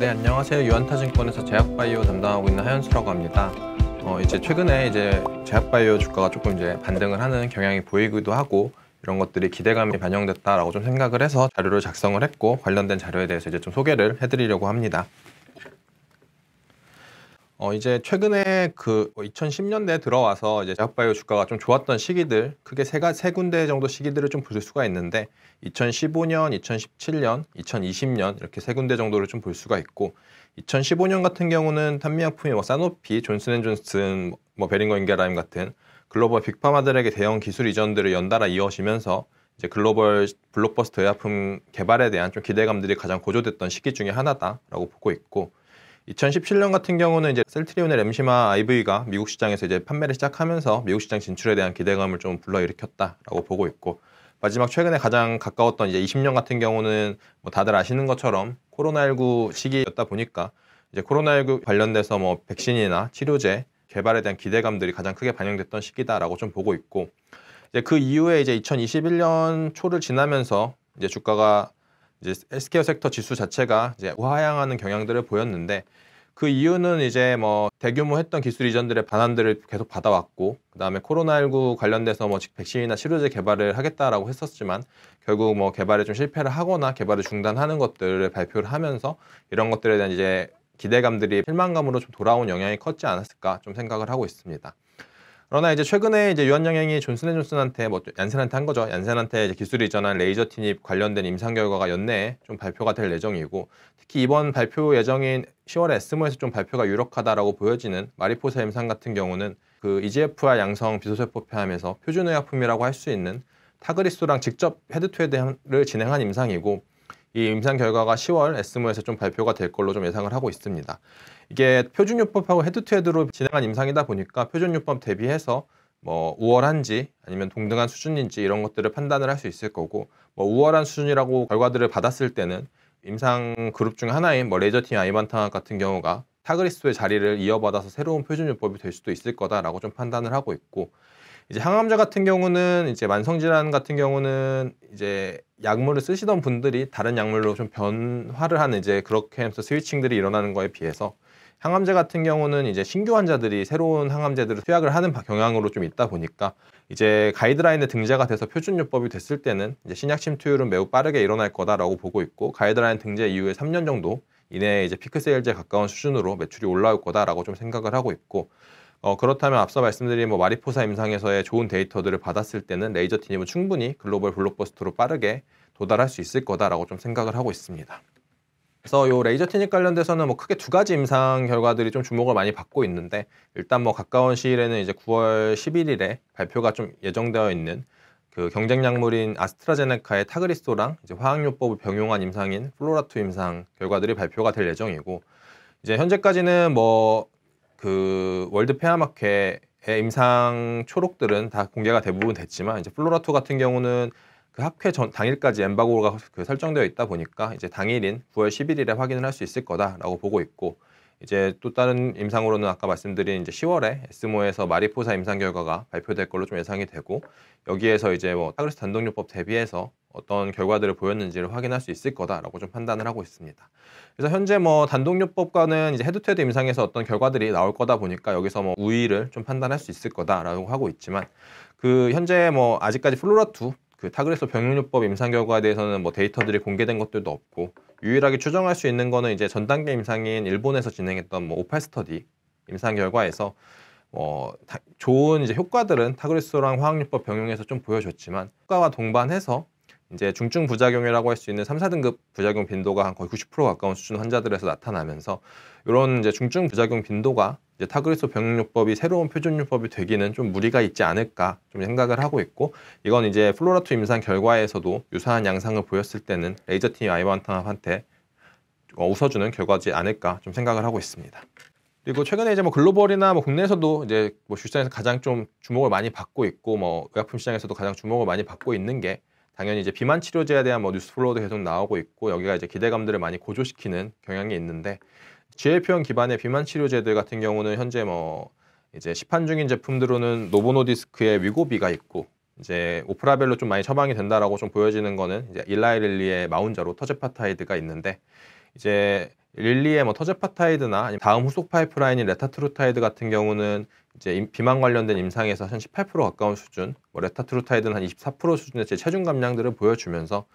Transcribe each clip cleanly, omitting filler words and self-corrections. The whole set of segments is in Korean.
네, 안녕하세요. 유한타증권에서 제약바이오 담당하고 있는 하현수라고 합니다. 이제 최근에 제약바이오 주가가 조금 이제 반등을 하는 경향이 보이기도 하고 이런 것들이 기대감이 반영됐다라고 좀 생각을 해서 자료를 작성을 했고 관련된 자료에 대해서 이제 좀 소개를 해드리려고 합니다. 이제 최근에 2010년대에 들어와서 이제 제약바이오 주가가 좀 좋았던 시기들, 크게 세 군데 정도 시기들을 좀 볼 수가 있는데 2015년, 2017년, 2020년 이렇게 세 군데 정도를 좀 볼 수가 있고 2015년 같은 경우는 탄미약품이 사노피, 존슨앤존슨, 베링거 인겔라임 같은 글로벌 빅파마들에게 대형 기술 이전들을 연달아 이어지면서 이제 글로벌 블록버스터 의약품 개발에 대한 좀 기대감들이 가장 고조됐던 시기 중에 하나다라고 보고 있고 2017년 같은 경우는 이제 셀트리온의 램시마 IV가 미국 시장에서 이제 판매를 시작하면서 미국 시장 진출에 대한 기대감을 좀 불러일으켰다라고 보고 있고 마지막 최근에 가장 가까웠던 이제 20년 같은 경우는 다들 아시는 것처럼 코로나19 시기였다 보니까 이제 코로나19 관련돼서 백신이나 치료제 개발에 대한 기대감들이 가장 크게 반영됐던 시기다라고 좀 보고 있고 이제 그 이후에 이제 2021년 초를 지나면서 이제 주가가 이제 헬스케어 섹터 지수 자체가 이제 우하향하는 경향들을 보였는데 그 이유는 이제 대규모 했던 기술 이전들의 반환들을 계속 받아왔고 그다음에 코로나19 관련돼서 백신이나 치료제 개발을 하겠다라고 했었지만 결국 개발에 좀 실패를 하거나 개발을 중단하는 것들을 발표를 하면서 이런 것들에 대한 이제 기대감들이 실망감으로 좀 돌아온 영향이 컸지 않았을까 좀 생각을 하고 있습니다. 그러나 이제 최근에 이제 유한영양이 존슨앤존슨한테 얀센한테 한 거죠. 얀센한테 이제 기술 이전한 레이저 티닙 관련된 임상 결과가 연내에 좀 발표가 될 예정이고 특히 이번 발표 예정인 10월에 에스모에서 좀 발표가 유력하다라고 보여지는 마리포사 임상 같은 경우는 그 EGFR 양성 비소세포 폐암에서 표준의약품이라고 할 수 있는 타그리소랑 직접 헤드투헤드를 진행한 임상이고 이 임상 결과가 10월 에스모에서 좀 발표가 될 걸로 좀 예상을 하고 있습니다. 이게 표준요법하고 헤드투헤드로 진행한 임상이다 보니까 표준요법 대비해서 우월한지 아니면 동등한 수준인지 이런 것들을 판단을 할 수 있을 거고 우월한 수준이라고 결과들을 받았을 때는 임상 그룹 중 하나인 레이저팀 아이반탕 같은 경우가 타그리소의 자리를 이어받아서 새로운 표준요법이 될 수도 있을 거다라고 좀 판단을 하고 있고 이제 항암제 같은 경우는 이제 만성질환 같은 경우는 이제 약물을 쓰시던 분들이 다른 약물로 좀 변화를 하는 이제 그렇게 하면서 스위칭들이 일어나는 거에 비해서 항암제 같은 경우는 이제 신규 환자들이 새로운 항암제들을 투약을 하는 경향으로 좀 있다 보니까 이제 가이드라인에 등재가 돼서 표준요법이 됐을 때는 이제 신약 침투율은 매우 빠르게 일어날 거다라고 보고 있고 가이드라인 등재 이후에 3년 정도 이내에 이제 피크 세일즈에 가까운 수준으로 매출이 올라올 거다라고 좀 생각을 하고 있고 그렇다면 앞서 말씀드린 마리포사 임상에서의 좋은 데이터들을 받았을 때는 레이저 티닙은 충분히 글로벌 블록버스터로 빠르게 도달할 수 있을 거다라고 좀 생각을 하고 있습니다. 그래서 요 레이저 티닙 관련돼서는 크게 두 가지 임상 결과들이 좀 주목을 많이 받고 있는데 일단 가까운 시일에는 이제 9월 11일에 발표가 좀 예정되어 있는 그 경쟁 약물인 아스트라제네카의 타그리소랑 이제 화학요법을 병용한 임상인 플로라2 임상 결과들이 발표가 될 예정이고 이제 현재까지는 그 월드 폐암학회의 임상 초록들은 다 공개가 대부분 됐지만 이제 플로라2 같은 경우는 그 학회 당일까지 엠바고가 설정되어 있다 보니까 이제 당일인 9월 11일에 확인을 할 수 있을 거다라고 보고 있고 이제 또 다른 임상으로는 아까 말씀드린 이제 10월에 에스모에서 마리포사 임상 결과가 발표될 걸로 좀 예상이 되고 여기에서 이제 타그리소 단독요법 대비해서 어떤 결과들을 보였는지를 확인할 수 있을 거다라고 좀 판단을 하고 있습니다. 그래서 현재 단독요법과는 이제 헤드투헤드 임상에서 어떤 결과들이 나올 거다 보니까 여기서 우위를 좀 판단할 수 있을 거다라고 하고 있지만 그 현재 아직까지 플로라2 그 타그리소 병용요법 임상 결과에 대해서는 데이터들이 공개된 것들도 없고 유일하게 추정할 수 있는 거는 이제 전 단계 임상인 일본에서 진행했던 오팔 스터디 임상 결과에서 좋은 이제 효과들은 타그리소랑 화학요법 병용에서 좀 보여줬지만 효과와 동반해서 이제 중증 부작용이라고 할 수 있는 3, 4등급 부작용 빈도가 한 거의 90% 가까운 수준 환자들에서 나타나면서 이런 이제 중증 부작용 빈도가 이제 타그리소 병용요법이 새로운 표준요법이 되기는 좀 무리가 있지 않을까 좀 생각을 하고 있고 이건 이제 플로라2 임상 결과에서도 유사한 양상을 보였을 때는 레이저팀 아이반탕합한테 웃어주는 결과지 않을까 좀 생각을 하고 있습니다. 그리고 최근에 이제 글로벌이나 국내에서도 이제 주시장에서 가장 좀 주목을 많이 받고 있고 의약품 시장에서도 가장 주목을 많이 받고 있는 게 당연히 이제 비만 치료제에 대한 뉴스 플로우도 계속 나오고 있고 여기가 이제 기대감들을 많이 고조시키는 경향이 있는데 GLP-1 기반의 비만 치료제들 같은 경우는 현재 이제 시판 중인 제품들로는 노보노디스크의 위고비가 있고 이제 오프라벨로 좀 많이 처방이 된다라고 좀 보여지는 거는 이제 일라이릴리의 마운자로 터제파타이드가 있는데 이제 릴리의 뭐 터제파타이드나 아니면 다음 후속 파이프라인인 레타트루타이드 같은 경우는 이제 비만 관련된 임상에서 한 18% 가까운 수준, 뭐 레타트루타이드는 한 24% 수준의 제 체중 감량들을 보여주면서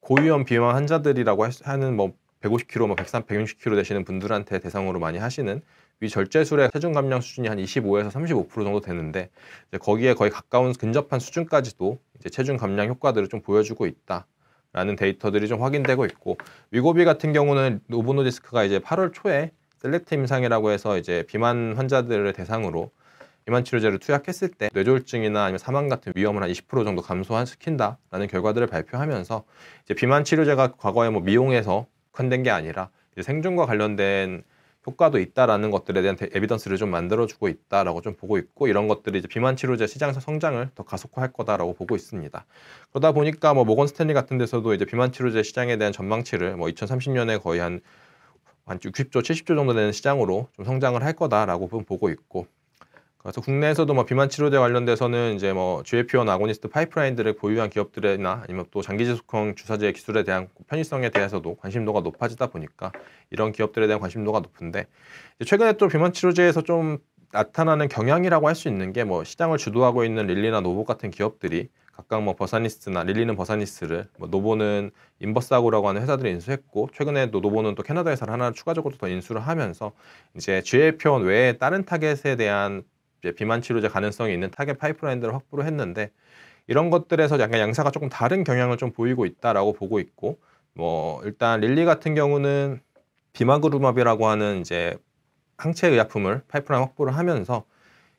고위험 비만 환자들이라고 하는 뭐 150kg, 뭐 130, 160kg 되시는 분들한테 대상으로 많이 하시는 위절제술의 체중 감량 수준이 한 25에서 35% 정도 되는데 이제 거기에 거의 가까운 근접한 수준까지도 이제 체중 감량 효과들을 좀 보여주고 있다. 라는 데이터들이 좀 확인되고 있고, 위고비 같은 경우는 노보노디스크가 이제 8월 초에 셀렉트 임상이라고 해서 이제 비만 환자들을 대상으로 비만 치료제를 투약했을 때 뇌졸중이나 아니면 사망 같은 위험을 한 20% 정도 감소시킨다라는 결과들을 발표하면서 이제 비만 치료제가 과거에 뭐 미용에서 국한된 게 아니라 이제 생존과 관련된 효과도 있다라는 것들에 대한 에비던스를 좀 만들어주고 있다라고 좀 보고 있고, 이런 것들이 이제 비만 치료제 시장 성장을 더 가속화할 거다라고 보고 있습니다. 그러다 보니까 뭐 모건 스탠리 같은 데서도 이제 비만 치료제 시장에 대한 전망치를 뭐 2030년에 거의 한 60조, 70조 정도 되는 시장으로 좀 성장을 할 거다라고 보고 있고, 그래서 국내에서도 뭐 비만 치료제 관련돼서는 이제 뭐 GLP-1 아고니스트 파이프라인들을 보유한 기업들이나 아니면 또 장기지속형 주사제 기술에 대한 편의성에 대해서도 관심도가 높아지다 보니까 이런 기업들에 대한 관심도가 높은데, 최근에 또 비만 치료제에서 좀 나타나는 경향이라고 할 수 있는 게 뭐 시장을 주도하고 있는 릴리나 노보 같은 기업들이 각각 뭐 버사니스나 릴리는 버사니스를, 뭐 노보는 인버사고라고 하는 회사들을 인수했고, 최근에 또 노보는 또 캐나다 회사를 하나 추가적으로 더 인수를 하면서 이제 GLP-1 외에 다른 타겟에 대한 비만 치료제 가능성이 있는 타겟 파이프라인들을 확보를 했는데, 이런 것들에서 약간 양사가 조금 다른 경향을 좀 보이고 있다라고 보고 있고, 뭐 일단 릴리 같은 경우는 비마그루맙이라고 하는 이제 항체 의약품을 파이프라인 확보를 하면서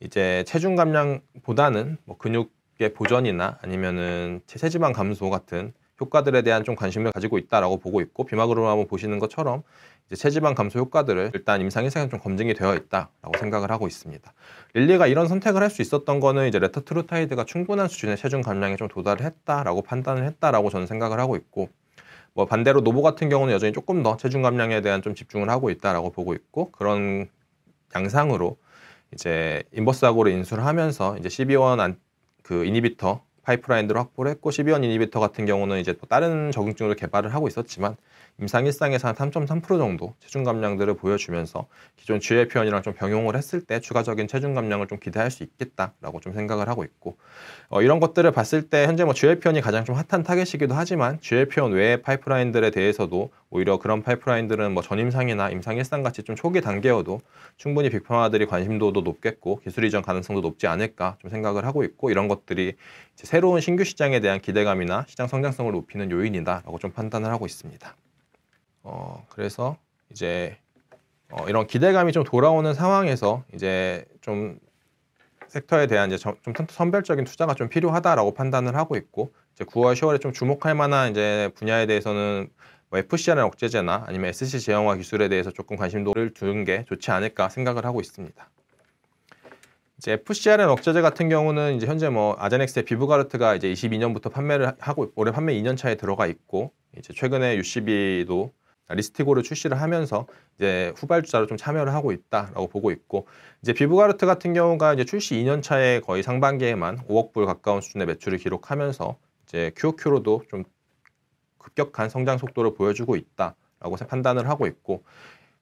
이제 체중 감량보다는 뭐 근육의 보전이나 아니면은 체지방 감소 같은 효과들에 대한 좀 관심을 가지고 있다라고 보고 있고, 비마그루맙을 보시는 것처럼 이제 체지방 감소 효과들을 일단 임상 1상에 좀 검증이 되어 있다라고 생각을 하고 있습니다. 릴리가 이런 선택을 할 수 있었던 거는 이제 레타트루타이드가 충분한 수준의 체중 감량에 좀 도달을 했다라고 판단을 했다라고 저는 생각을 하고 있고, 뭐 반대로 노보 같은 경우는 여전히 조금 더 체중 감량에 대한 좀 집중을 하고 있다라고 보고 있고, 그런 양상으로 이제 인버스하고를 인수를 하면서 이제 CB1 그 이니비터 파이프라인들을 확보를 했고, CB1 이니비터 같은 경우는 이제 또 다른 적응증을 개발을 하고 있었지만 임상 1상에서 한 3.3% 정도 체중 감량들을 보여주면서 기존 GLP-1이랑 좀 병용을 했을 때 추가적인 체중 감량을 좀 기대할 수 있겠다라고 좀 생각을 하고 있고, 이런 것들을 봤을 때 현재 뭐 GLP-1이 가장 좀 핫한 타겟이기도 하지만 GLP-1 외의 파이프라인들에 대해서도 오히려 그런 파이프라인들은 뭐 전임상이나 임상 1상 같이 좀 초기 단계여도 충분히 빅파마들이 관심도도 높겠고 기술 이전 가능성도 높지 않을까 좀 생각을 하고 있고, 이런 것들이 이제 새로운 신규 시장에 대한 기대감이나 시장 성장성을 높이는 요인이다라고 좀 판단을 하고 있습니다. 그래서 이제 이런 기대감이 좀 돌아오는 상황에서 이제 좀 섹터에 대한 이제 좀 선별적인 투자가 좀 필요하다라고 판단을 하고 있고, 이제 9월, 10월에 좀 주목할 만한 이제 분야에 대해서는 뭐 FcRn 억제제나 아니면 SC 제형화 기술에 대해서 조금 관심도를 두는 게 좋지 않을까 생각을 하고 있습니다. 이제 FcRn 억제제 같은 경우는 이제 현재 뭐 아제넥스의 비브가르트가 이제 22년부터 판매를 하고 올해 판매 2년 차에 들어가 있고, 이제 최근에 UCB도 리스티고를 출시를 하면서 이제 후발주자로 좀 참여를 하고 있다라고 보고 있고, 이제 비브가르트 같은 경우가 이제 출시 2년 차에 거의 상반기에만 5억 불 가까운 수준의 매출을 기록하면서 이제 QOQ로도 좀 급격한 성장 속도를 보여주고 있다라고 판단을 하고 있고,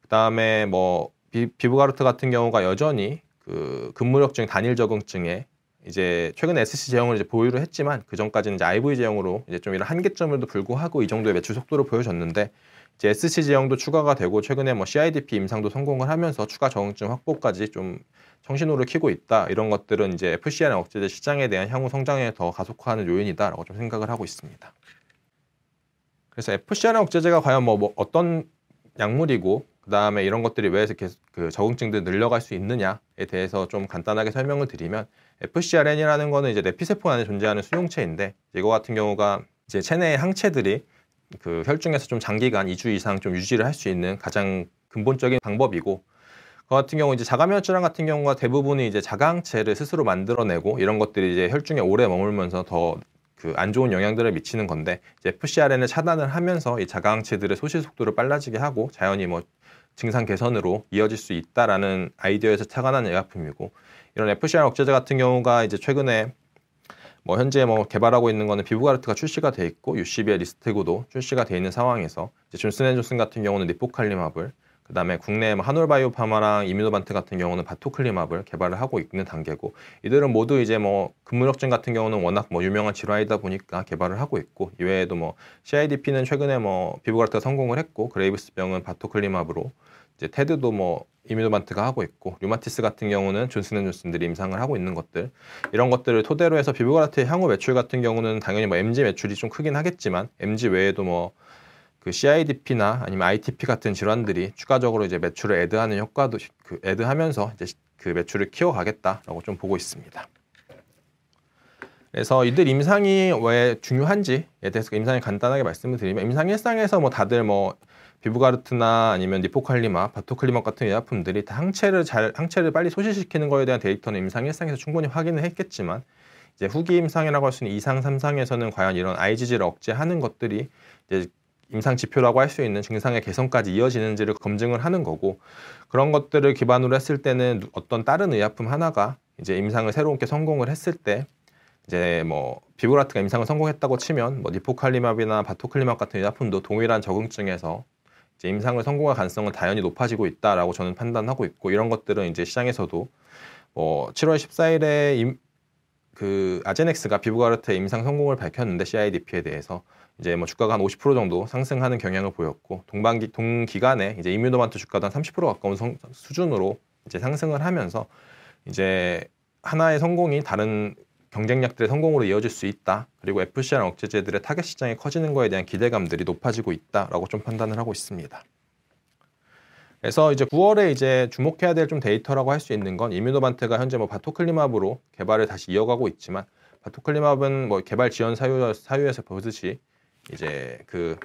그다음에 뭐 비브가르트 같은 경우가 여전히 그 근무력증 단일 적응증에 이제 최근에 SC 제형을 이제 보유를 했지만 그 전까지는 이제 IV 제형으로 이제 좀 이런 한계점에도 불구하고 이 정도의 매출 속도를 보여줬는데, 이제 SC 제형도 추가가 되고 최근에 뭐 CIDP 임상도 성공을 하면서 추가 적응증 확보까지 좀 청신호를 켜고 있다. 이런 것들은 이제 FcRn 억제제 시장에 대한 향후 성장에 더 가속화하는 요인이다라고 좀 생각을 하고 있습니다. 그래서 FcRn 억제제가 과연 뭐 어떤 약물이고 그다음에 이런 것들이 왜 이렇게 그 적응증들 늘려갈 수 있느냐에 대해서 좀 간단하게 설명을 드리면, FcRn이라는 거는 이제 내피세포 안에 존재하는 수용체인데, 이거 같은 경우가 이제 체내의 항체들이 그 혈중에서 좀 장기간 2주 이상 좀 유지를 할 수 있는 가장 근본적인 방법이고, 그 같은 경우 이제 자가면역질환 같은 경우가 대부분이 이제 자가항체를 스스로 만들어내고 이런 것들이 이제 혈중에 오래 머물면서 더 그 안 좋은 영향들을 미치는 건데, 이제 FcRn을 차단을 하면서 이 자가항체들의 소실 속도를 빨라지게 하고 자연히 뭐 증상 개선으로 이어질 수 있다라는 아이디어에서 착안한 의약품이고, 이런 FcRn 억제제 같은 경우가 이제 최근에 뭐 현재 뭐 개발하고 있는 거는 비브가르트가 출시가 돼 있고 UCB의 리스트고도 출시가 돼 있는 상황에서 이제 존슨앤존슨 같은 경우는 니포칼리맙을, 그다음에 국내 한올바이오파마랑 이뮤노반트 같은 경우는 바토클리맙을 개발을 하고 있는 단계고, 이들은 모두 이제 뭐 근무력증 같은 경우는 워낙 뭐 유명한 질환이다 보니까 개발을 하고 있고, 이외에도 뭐 CIDP는 최근에 뭐 비브가르트가 성공을 했고, 그레이브스병은 바토클리맙으로, 이제 테드도 뭐 이뮤노반트가 하고 있고, 류마티스 같은 경우는 존슨앤존슨들이 임상을 하고 있는 것들, 이런 것들을 토대로 해서 비브가르트의 향후 매출 같은 경우는 당연히 뭐 MG 매출이 좀 크긴 하겠지만, MG 외에도 뭐 그 CIDP나 아니면 ITP 같은 질환들이 추가적으로 이제 매출을 애드하는 효과도 애드하면서 이제 그 매출을 키워가겠다라고 좀 보고 있습니다. 그래서 이들 임상이 왜 중요한지에 대해서 임상을 간단하게 말씀을 드리면, 임상 일상에서 뭐 다들 뭐 비브가르트나 아니면 니포칼리맙, 바토클리맙 같은 의약품들이 다 항체를 빨리 소실시키는 거에 대한 데이터는 임상 일상에서 충분히 확인을 했겠지만, 이제 후기 임상이라고 할 수 있는 2상, 3상에서는 과연 이런 IgG를 억제하는 것들이 이제 임상 지표라고 할 수 있는 증상의 개선까지 이어지는지를 검증을 하는 거고, 그런 것들을 기반으로 했을 때는 어떤 다른 의약품 하나가 이제 임상을 새롭게 성공을 했을 때, 이제 뭐 비브가르트가 임상을 성공했다고 치면 뭐 니포칼리맙이나 바토클리맙 같은 의약품도 동일한 적응증에서 이제 임상을 성공할 가능성은 당연히 높아지고 있다라고 저는 판단하고 있고, 이런 것들은 이제 시장에서도 뭐 7월 14일에 그 아제넥스가 비브가르트의 임상 성공을 밝혔는데, CIDP에 대해서 이제 뭐 주가가 한 50% 정도 상승하는 경향을 보였고, 동기간에 이제 이뮤노반트 주가도 한 30% 가까운 수준으로 이제 상승을 하면서, 이제 하나의 성공이 다른 경쟁약들의 성공으로 이어질 수 있다. 그리고 FcR 억제제들의 타겟 시장이 커지는 거에 대한 기대감들이 높아지고 있다라고 좀 판단을 하고 있습니다. 그래서 이제 9월에 이제 주목해야 될 좀 데이터라고 할 수 있는 건, 이뮤노반트가 현재 뭐 바토클리맙으로 개발을 다시 이어가고 있지만, 바토클리맙은 뭐 개발 지원 사유에서 보듯이 이제 그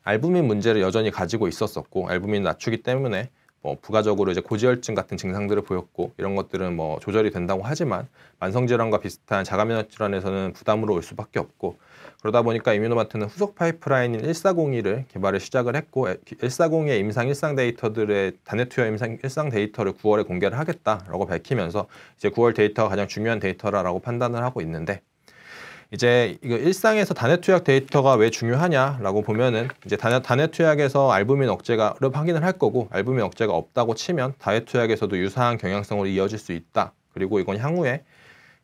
알부민 문제를 여전히 가지고 있었었고, 알부민 낮추기 때문에 뭐 부가적으로 이제 고지혈증 같은 증상들을 보였고, 이런 것들은 뭐 조절이 된다고 하지만 만성질환과 비슷한 자가면역 질환에서는 부담으로 올 수밖에 없고, 그러다 보니까 이뮤노반트는 후속 파이프라인인 1402를 개발을 시작을 했고, 1402의 임상 일상 데이터들의 단해 투여 임상 일상 데이터를 9월에 공개를 하겠다라고 밝히면서, 이제 9월 데이터가 가장 중요한 데이터라고 판단을 하고 있는데, 이제 이거 일상에서 단해 투약 데이터가 왜 중요하냐라고 보면은, 이제 단해 투약에서 알부민 억제가를 확인을 할 거고, 알부민 억제가 없다고 치면 다해 투약에서도 유사한 경향성으로 이어질 수 있다. 그리고 이건 향후에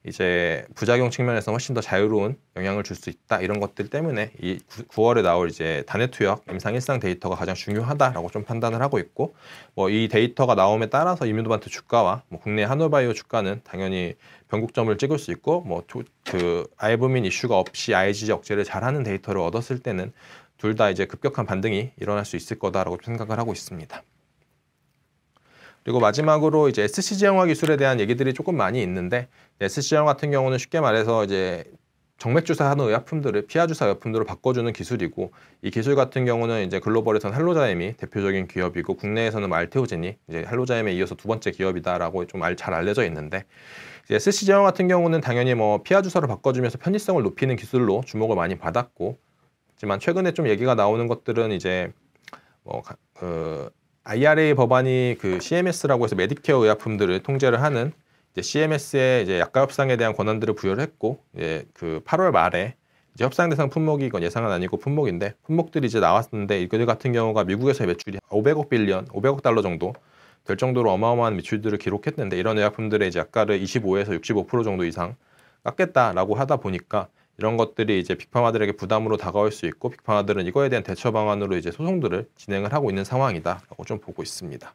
이제 부작용 측면에서 훨씬 더 자유로운 영향을 줄 수 있다. 이런 것들 때문에 이 9월에 나올 이제 단해 투약 임상 일상 데이터가 가장 중요하다라고 좀 판단을 하고 있고, 뭐 이 데이터가 나옴에 따라서 이뮤노반트 주가와 뭐 국내 한올바이오 주가는 당연히 변곡점을 찍을 수 있고, 뭐 그 알부민 이슈가 없이 IgG 억제를 잘하는 데이터를 얻었을 때는 둘 다 이제 급격한 반등이 일어날 수 있을 거다라고 생각을 하고 있습니다. 그리고 마지막으로 이제 SC지형화 기술에 대한 얘기들이 조금 많이 있는데, SC지형 같은 경우는 쉽게 말해서 이제 정맥 주사하는 의약품들을 피하 주사 의약품들로 바꿔주는 기술이고, 이 기술 같은 경우는 이제 글로벌에서는 할로자임이 대표적인 기업이고, 국내에서는 알테오젠이 이제 할로자임에 이어서 두 번째 기업이다라고 좀 잘 알려져 있는데, SC지형 같은 경우는 당연히 뭐 피하 주사로 바꿔주면서 편의성을 높이는 기술로 주목을 많이 받았고, 하지만 최근에 좀 얘기가 나오는 것들은 이제 뭐 IRA 법안이 그 CMS라고 해서 메디케어 의약품들을 통제를 하는 이제 CMS의 이제 약가 협상에 대한 권한들을 부여를 했고, 이제 그 8월 말에 이제 협상 대상 품목이, 이건 예상은 아니고 품목인데, 품목들이 이제 나왔는데, 이들 같은 경우가 미국에서의 매출이 500억 달러 정도 될 정도로 어마어마한 매출들을 기록했는데, 이런 의약품들의 이제 약가를 25에서 65% 정도 이상 깎겠다라고 하다 보니까, 이런 것들이 이제 빅파마들에게 부담으로 다가올 수 있고, 빅파마들은 이거에 대한 대처 방안으로 이제 소송들을 진행을 하고 있는 상황이다라고 좀 보고 있습니다.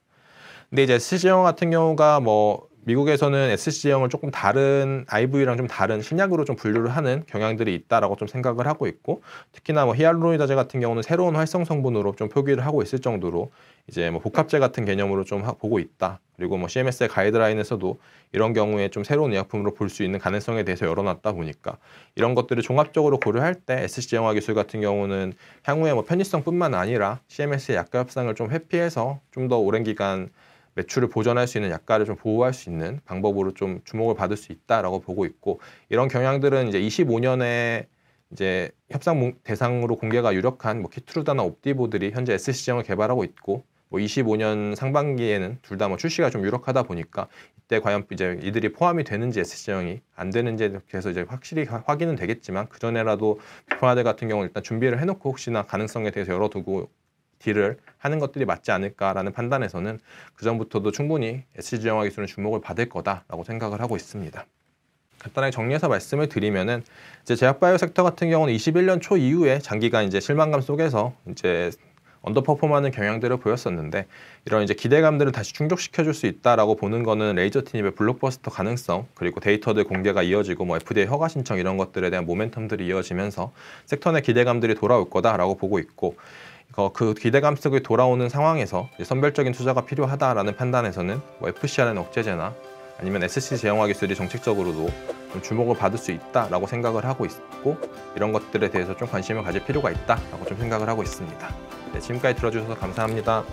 근데 이제 SC지형 같은 경우가 뭐 미국에서는 SC지형을 조금 다른 IV랑 좀 다른 신약으로 좀 분류를 하는 경향들이 있다라고 좀 생각을 하고 있고, 특히나 뭐 히알루로니다제 같은 경우는 새로운 활성 성분으로 좀 표기를 하고 있을 정도로 이제 뭐 복합제 같은 개념으로 좀 보고 있다. 그리고 뭐 CMS의 가이드라인에서도 이런 경우에 좀 새로운 의약품으로 볼 수 있는 가능성에 대해서 열어놨다 보니까, 이런 것들을 종합적으로 고려할 때 SC지형화 기술 같은 경우는 향후에 뭐 편의성뿐만 아니라 CMS의 약가 협상을 좀 회피해서 좀 더 오랜 기간 매출을 보전할 수 있는 약가를 좀 보호할 수 있는 방법으로 좀 주목을 받을 수 있다라고 보고 있고, 이런 경향들은 이제 25년에 이제 협상 대상으로 공개가 유력한 뭐 키트루다나 옵디보들이 현재 SC지형을 개발하고 있고, 뭐 25년 상반기에는 둘 다 뭐 출시가 좀 유력하다 보니까 이때 과연 이제 이들이 포함이 되는지 SC 제형이 안 되는지에 대해서 이제 확실히 확인은 되겠지만 그 전에라도 비포나들 같은 경우는 일단 준비를 해놓고 혹시나 가능성에 대해서 열어두고 딜을 하는 것들이 맞지 않을까라는 판단에서는 그 전부터도 충분히 SC 제형화 기술은 주목을 받을 거다라고 생각을 하고 있습니다. 간단하게 정리해서 말씀을 드리면은 이제 제약바이오 섹터 같은 경우는 21년 초 이후에 장기간 이제 실망감 속에서 이제 언더퍼폼하는 경향들을 보였었는데 이런 이제 기대감들을 다시 충족시켜줄 수 있다라고 보는 거는 레이저티닙의 블록버스터 가능성 그리고 데이터들 공개가 이어지고 뭐 FDA 허가 신청 이런 것들에 대한 모멘텀들이 이어지면서 섹터 내 기대감들이 돌아올 거다라고 보고 있고 그 기대감 속에 돌아오는 상황에서 선별적인 투자가 필요하다라는 판단에서는 뭐 FcRn 억제제나 아니면 SC 제형화 기술이 정책적으로도 좀 주목을 받을 수 있다라고 생각을 하고 있고 이런 것들에 대해서 좀 관심을 가질 필요가 있다라고 좀 생각을 하고 있습니다. 네, 지금까지 들어주셔서 감사합니다.